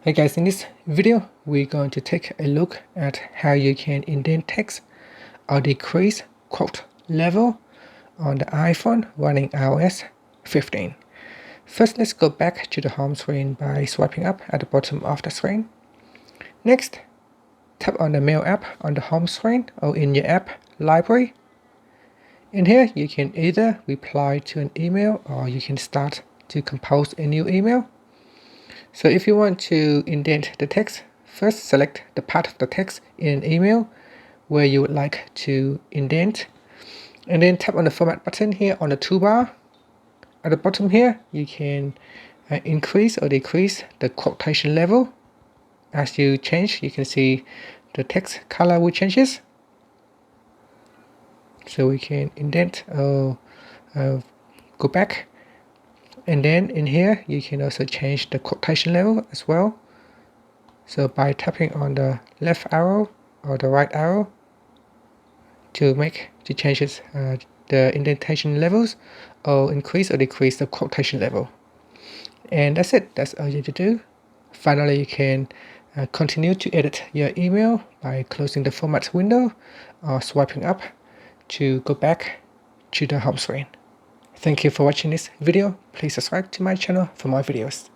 Hey guys, in this video, we're going to take a look at how you can indent text or decrease quote level on the iPhone running iOS 15. First, let's go back to the home screen by swiping up at the bottom of the screen. Next, tap on the Mail app on the home screen or in your app library. In here, you can either reply to an email or you can start to compose a new email. So if you want to indent the text, first select the part of the text in an email where you would like to indent, and then tap on the format button here on the toolbar. At the bottom here, you can increase or decrease the quotation level. As you change, you can see the text color will changes. So we can indent or go back. And then in here, you can also change the quotation level as well. So by tapping on the left arrow or the right arrow to change the indentation levels or increase or decrease the quotation level. And that's it. That's all you have to do. Finally, you can continue to edit your email by closing the format window or swiping up to go back to the home screen. Thank you for watching this video. Please subscribe to my channel for more videos.